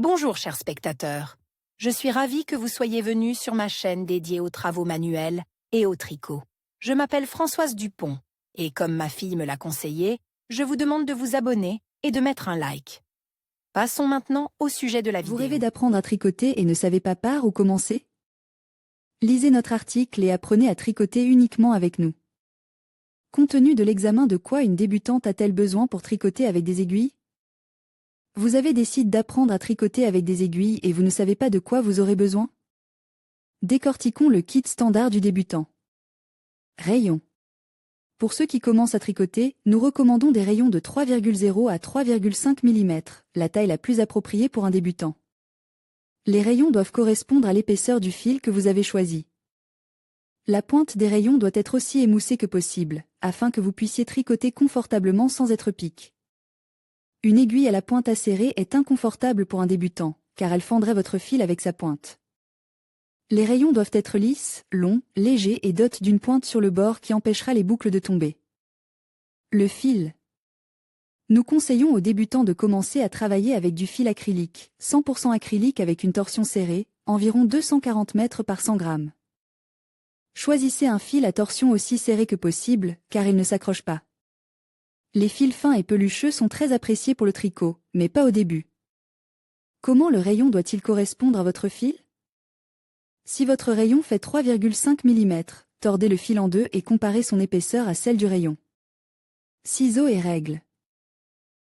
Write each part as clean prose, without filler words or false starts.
Bonjour chers spectateurs, je suis ravie que vous soyez venus sur ma chaîne dédiée aux travaux manuels et au tricot. Je m'appelle Françoise Dupont et comme ma fille me l'a conseillé, je vous demande de vous abonner et de mettre un like. Passons maintenant au sujet de la Vous vidéo. rêvez d'apprendre à tricoter et ne savez pas par où commencer? Lisez notre article et apprenez à tricoter uniquement avec nous. Compte tenu de l'examen, de quoi une débutante a-t-elle besoin pour tricoter avec des aiguilles? Vous avez décidé d'apprendre à tricoter avec des aiguilles et vous ne savez pas de quoi vous aurez besoin? Décortiquons le kit standard du débutant. Rayons. Pour ceux qui commencent à tricoter, nous recommandons des rayons de 3,0 à 3,5 mm, la taille la plus appropriée pour un débutant. Les rayons doivent correspondre à l'épaisseur du fil que vous avez choisi. La pointe des rayons doit être aussi émoussée que possible, afin que vous puissiez tricoter confortablement sans être pique. Une aiguille à la pointe acérée est inconfortable pour un débutant, car elle fendrait votre fil avec sa pointe. Les rayons doivent être lisses, longs, légers et dotés d'une pointe sur le bord qui empêchera les boucles de tomber. Le fil. Nous conseillons aux débutants de commencer à travailler avec du fil acrylique, 100% acrylique avec une torsion serrée, environ 240 mètres par 100 grammes. Choisissez un fil à torsion aussi serrée que possible, car il ne s'accroche pas. Les fils fins et pelucheux sont très appréciés pour le tricot, mais pas au début. Comment le rayon doit-il correspondre à votre fil? Si votre rayon fait 3,5 mm, tordez le fil en deux et comparez son épaisseur à celle du rayon. Ciseaux et règles.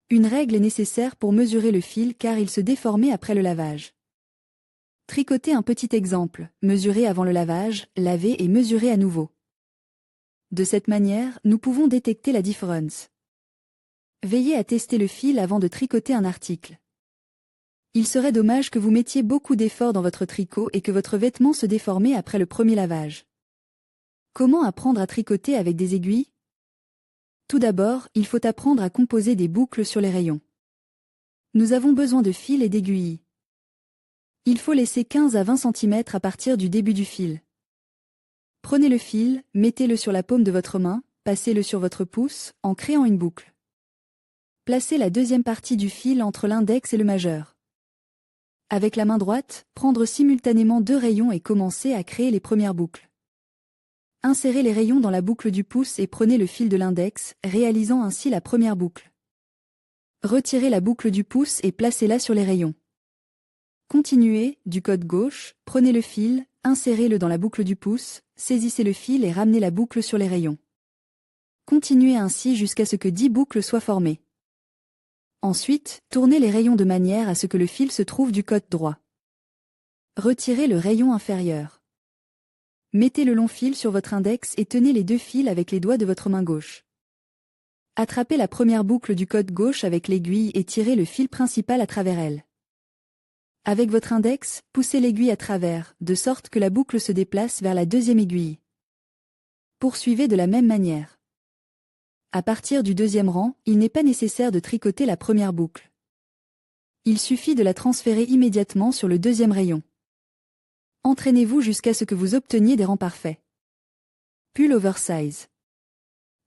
Une règle est nécessaire pour mesurer le fil car il se déformait après le lavage. Tricotez un petit exemple, mesurez avant le lavage, lavez et mesurez à nouveau. De cette manière, nous pouvons détecter la différence. Veillez à tester le fil avant de tricoter un article. Il serait dommage que vous mettiez beaucoup d'efforts dans votre tricot et que votre vêtement se déformait après le premier lavage. Comment apprendre à tricoter avec des aiguilles? Tout d'abord, il faut apprendre à composer des boucles sur les rayons. Nous avons besoin de fils et d'aiguilles. Il faut laisser 15 à 20 cm à partir du début du fil. Prenez le fil, mettez-le sur la paume de votre main, passez-le sur votre pouce, en créant une boucle. Placez la deuxième partie du fil entre l'index et le majeur. Avec la main droite, prendre simultanément deux rayons et commencer à créer les premières boucles. Insérez les rayons dans la boucle du pouce et prenez le fil de l'index, réalisant ainsi la première boucle. Retirez la boucle du pouce et placez-la sur les rayons. Continuez, du côté gauche, prenez le fil, insérez-le dans la boucle du pouce, saisissez le fil et ramenez la boucle sur les rayons. Continuez ainsi jusqu'à ce que 10 boucles soient formées. Ensuite, tournez les rayons de manière à ce que le fil se trouve du côté droit. Retirez le rayon inférieur. Mettez le long fil sur votre index et tenez les deux fils avec les doigts de votre main gauche. Attrapez la première boucle du côté gauche avec l'aiguille et tirez le fil principal à travers elle. Avec votre index, poussez l'aiguille à travers, de sorte que la boucle se déplace vers la deuxième aiguille. Poursuivez de la même manière. À partir du deuxième rang, il n'est pas nécessaire de tricoter la première boucle. Il suffit de la transférer immédiatement sur le deuxième rayon. Entraînez-vous jusqu'à ce que vous obteniez des rangs parfaits. Pull oversize.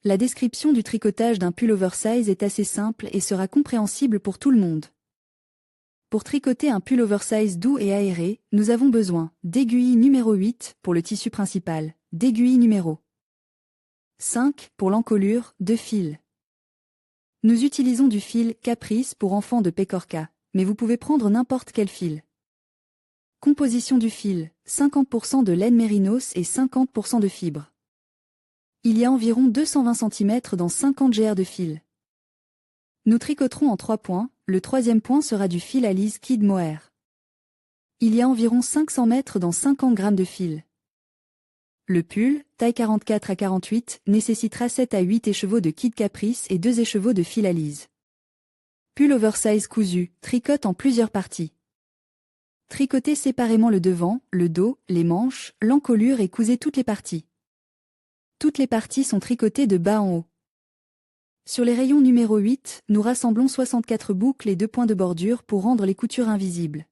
La description du tricotage d'un pull oversize est assez simple et sera compréhensible pour tout le monde. Pour tricoter un pull oversize doux et aéré, nous avons besoin d'aiguille numéro 8 pour le tissu principal, d'aiguille numéro 5 pour l'encolure, de fil. Nous utilisons du fil Caprice pour enfants de Pecorca, mais vous pouvez prendre n'importe quel fil. Composition du fil, 50% de laine mérinos et 50% de fibres. Il y a environ 220 cm dans 50 gr de fil. Nous tricoterons en 3 points, le troisième point sera du fil à lise Kid Mohair. Il y a environ 500 mètres dans 50 g de fil. Le pull, taille 44 à 48, nécessitera 7 à 8 écheveaux de Kid Caprice et 2 écheveaux de fil à lise. Pull oversize cousu, tricote en plusieurs parties. Tricotez séparément le devant, le dos, les manches, l'encolure et cousez toutes les parties. Toutes les parties sont tricotées de bas en haut. Sur les rayons numéro 8, nous rassemblons 64 boucles et 2 points de bordure pour rendre les coutures invisibles.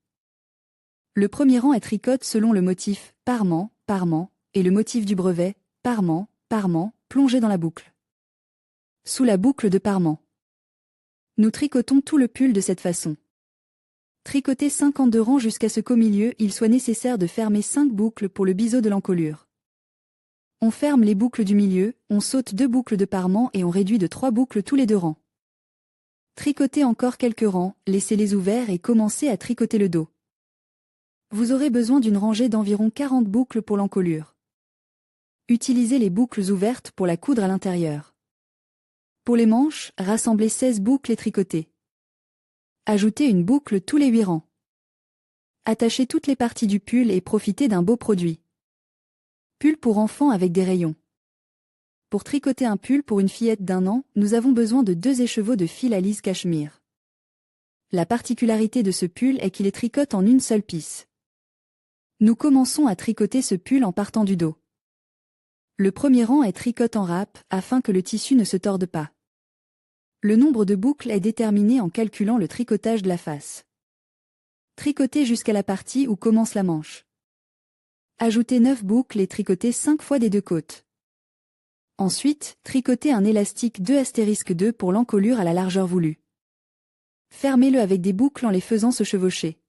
Le premier rang est tricote selon le motif parement, parement, et le motif du brevet, parement, parement, plongé dans la boucle. Sous la boucle de parement. Nous tricotons tout le pull de cette façon. Tricotez 52 rangs jusqu'à ce qu'au milieu, il soit nécessaire de fermer 5 boucles pour le biseau de l'encolure. On ferme les boucles du milieu, on saute 2 boucles de parement et on réduit de 3 boucles tous les 2 rangs. Tricotez encore quelques rangs, laissez-les ouverts et commencez à tricoter le dos. Vous aurez besoin d'une rangée d'environ 40 boucles pour l'encolure. Utilisez les boucles ouvertes pour la coudre à l'intérieur. Pour les manches, rassemblez 16 boucles et tricotez. Ajoutez une boucle tous les 8 rangs. Attachez toutes les parties du pull et profitez d'un beau produit. Pull pour enfants avec des rayons. Pour tricoter un pull pour une fillette d'1 an, nous avons besoin de 2 écheveaux de fil à lise cachemire. La particularité de ce pull est qu'il est tricote en une seule pisse. Nous commençons à tricoter ce pull en partant du dos. Le premier rang est tricote en râpe, afin que le tissu ne se torde pas. Le nombre de boucles est déterminé en calculant le tricotage de la face. Tricotez jusqu'à la partie où commence la manche. Ajoutez 9 boucles et tricotez 5 fois des 2 côtés. Ensuite, tricotez un élastique 2*2 pour l'encolure à la largeur voulue. Fermez-le avec des boucles en les faisant se chevaucher.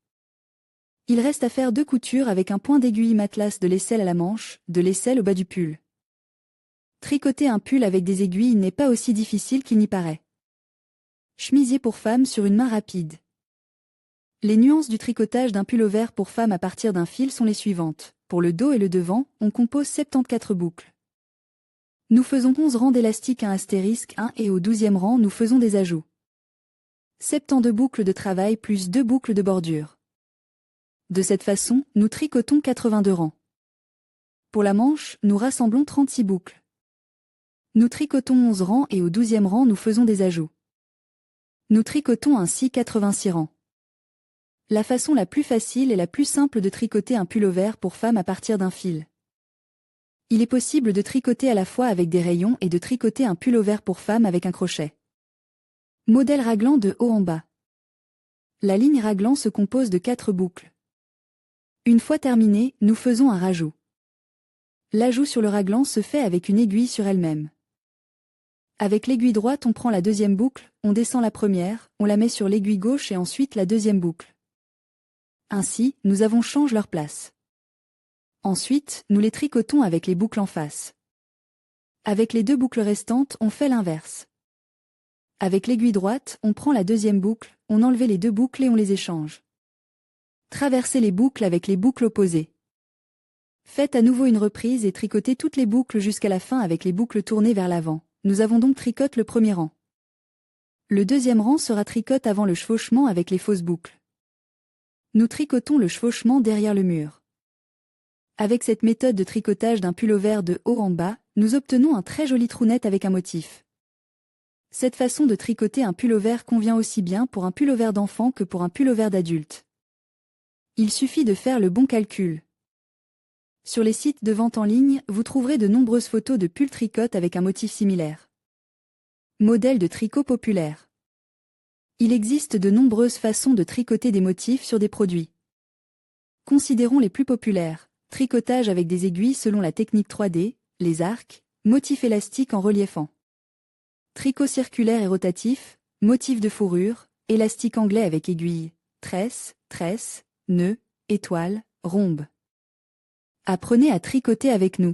Il reste à faire 2 coutures avec un point d'aiguille matelasse de l'aisselle à la manche, de l'aisselle au bas du pull. Tricoter un pull avec des aiguilles n'est pas aussi difficile qu'il n'y paraît. Chemisier pour femme sur une main rapide. Les nuances du tricotage d'un pullover pour femme à partir d'un fil sont les suivantes. Pour le dos et le devant, on compose 74 boucles. Nous faisons 11 rangs d'élastique à astérisque 1 et au 12e rang nous faisons des ajouts. 72 boucles de travail plus 2 boucles de bordure. De cette façon, nous tricotons 82 rangs. Pour la manche, nous rassemblons 36 boucles. Nous tricotons 11 rangs et au 12e rang nous faisons des ajouts. Nous tricotons ainsi 86 rangs. La façon la plus facile et la plus simple de tricoter un pullover pour femme à partir d'un fil. Il est possible de tricoter à la fois avec des rayons et de tricoter un pullover pour femme avec un crochet. Modèle raglan de haut en bas. La ligne raglan se compose de 4 boucles. Une fois terminée, nous faisons un rajout. L'ajout sur le raglan se fait avec une aiguille sur elle-même. Avec l'aiguille droite, on prend la deuxième boucle, on descend la première, on la met sur l'aiguille gauche et ensuite la deuxième boucle. Ainsi, nous avons changé leur place. Ensuite, nous les tricotons avec les boucles en face. Avec les 2 boucles restantes, on fait l'inverse. Avec l'aiguille droite, on prend la deuxième boucle, on enlève les 2 boucles et on les échange. Traversez les boucles avec les boucles opposées. Faites à nouveau une reprise et tricotez toutes les boucles jusqu'à la fin avec les boucles tournées vers l'avant. Nous avons donc tricoté le premier rang. Le deuxième rang sera tricote avant le chevauchement avec les fausses boucles. Nous tricotons le chevauchement derrière le mur. Avec cette méthode de tricotage d'un pullover de haut en bas, nous obtenons un très joli trou-net avec un motif. Cette façon de tricoter un pullover convient aussi bien pour un pullover d'enfant que pour un pullover d'adulte. Il suffit de faire le bon calcul. Sur les sites de vente en ligne, vous trouverez de nombreuses photos de pulls tricote avec un motif similaire. Modèle de tricot populaire. Il existe de nombreuses façons de tricoter des motifs sur des produits. Considérons les plus populaires. Tricotage avec des aiguilles selon la technique 3D, les arcs, motif élastique en reliefant. Tricot circulaire et rotatif, motif de fourrure, élastique anglais avec aiguille, tresse, nœud, étoile, rhombe. Apprenez à tricoter avec nous.